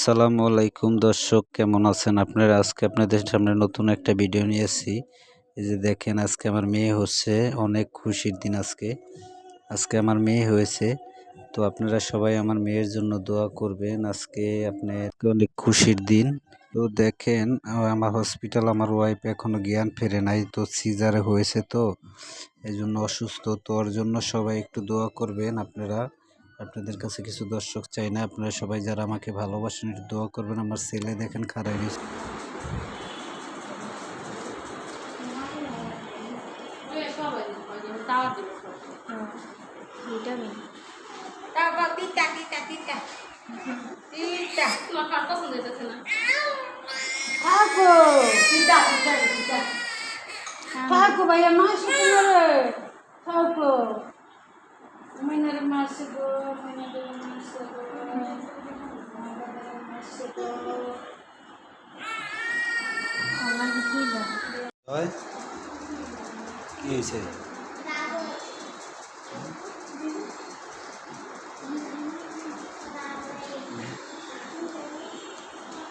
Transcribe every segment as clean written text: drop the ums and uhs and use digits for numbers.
আসসালামু আলাইকুম দর্শক, কেমন আছেন আপনারা? আজকে আপনাদের সামনে নতুন একটা ভিডিও নিয়ে এসেছি। এই যে দেখেন, আজকে আমার মেয়ে হচ্ছে, অনেক খুশির দিন আজকে। আজকে আমার মেয়ে হয়েছে, তো আপনারা সবাই আমার মেয়ের জন্য দোয়া করবেন। আজকে আপনার অনেক খুশির দিন। তো দেখেন, আমার হসপিটাল, আমার ওয়াইফ এখনো জ্ঞান ফেরে নাই, তো সিজারে হয়েছে, তো এই জন্য অসুস্থ। তো ওর জন্য সবাই একটু দোয়া করবেন আপনারা। আপনাদের কাছে কিছু দর্শক চাই না, আপনারা সবাই যারা আমাকে ভালোবাসেন একটু দোয়া করবেন। আমার ছেলে দেখেন খারাপ Taco, vai amar chocolate. Taco. Mãe não era mais seguro, mãe não era mais seguro. Allah kita. হয় কি হয়েছে?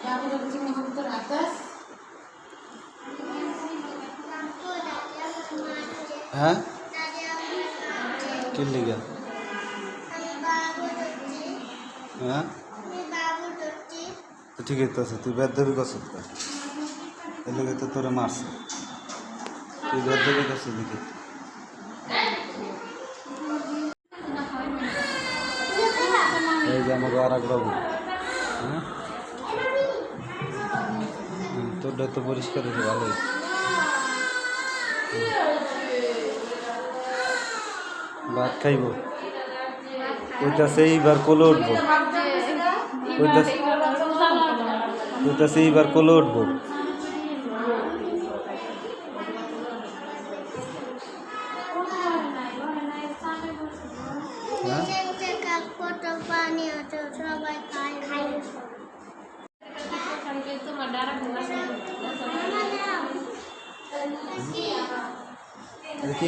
Ya udah begini hampir atas. হ্যাঁ, কি লিগা? হ্যাঁ, তো ঠিক আছে, তুই বেদ দেবী কসত কর, এর লেগে তো তোরে মারছে। তুই বেদ দেবী কসত দেখি। এই যে আমাকে আর এক বাবু। হ্যাঁ, তোরটা তো পরিষ্কার হয়েছে, ভালোই। ভাত খাইব, কইতাছে এইবার কোলে উঠবো, কইতাছে এইবার কোলে উঠবো। হ্যাঁ, কি